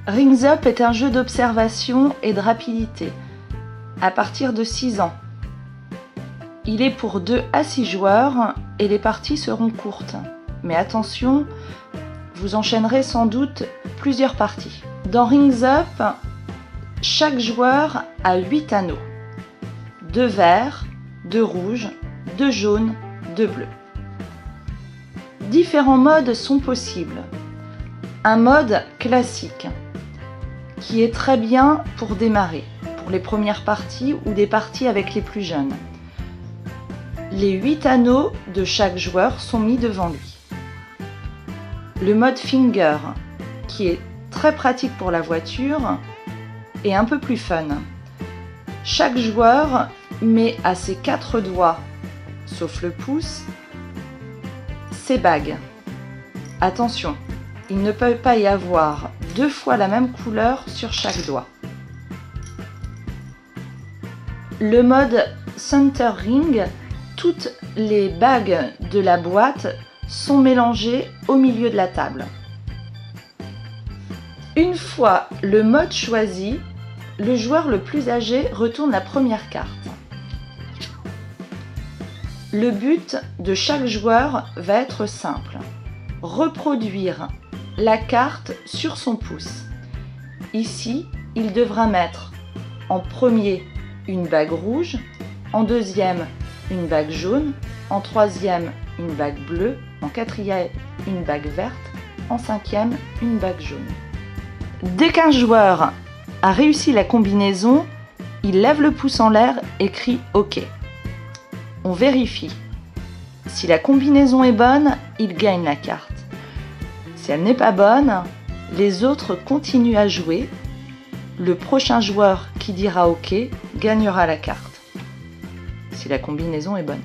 Rings Up est un jeu d'observation et de rapidité, à partir de 6 ans. Il est pour 2 à 6 joueurs et les parties seront courtes. Mais attention, vous enchaînerez sans doute plusieurs parties. Dans Rings Up, chaque joueur a 8 anneaux. 2 verts, 2 rouges, 2 jaunes, 2 bleus. Différents modes sont possibles. Un mode classique, qui est très bien pour démarrer, pour les premières parties ou des parties avec les plus jeunes. Les 8 anneaux de chaque joueur sont mis devant lui. Le mode Finger, qui est très pratique pour la voiture et un peu plus fun. Chaque joueur met à ses 4 doigts, sauf le pouce, ses bagues. Attention, il ne peut pas y avoir 2 fois la même couleur sur chaque doigt. Le mode Center Ring, toutes les bagues de la boîte sont mélangées au milieu de la table. Une fois le mode choisi, le joueur le plus âgé retourne la première carte. Le but de chaque joueur va être simple: reproduire la carte sur son pouce. Ici, il devra mettre en premier une bague rouge, en deuxième une bague jaune, en troisième une bague bleue, en quatrième une bague verte, en cinquième une bague jaune. Dès qu'un joueur a réussi la combinaison, il lève le pouce en l'air et crie OK. On vérifie. Si la combinaison est bonne, il gagne la carte. Si elle n'est pas bonne, les autres continuent à jouer. Le prochain joueur qui dira OK gagnera la carte, si la combinaison est bonne.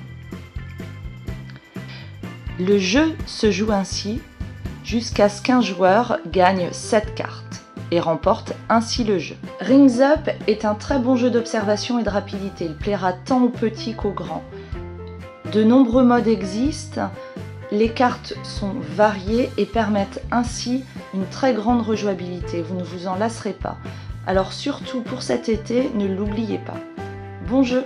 Le jeu se joue ainsi jusqu'à ce qu'un joueur gagne 7 cartes et remporte ainsi le jeu. Rings Up est un très bon jeu d'observation et de rapidité. Il plaira tant aux petits qu'aux grands. De nombreux modes existent. Les cartes sont variées et permettent ainsi une très grande rejouabilité. Vous ne vous en lasserez pas. Alors surtout pour cet été, ne l'oubliez pas. Bon jeu!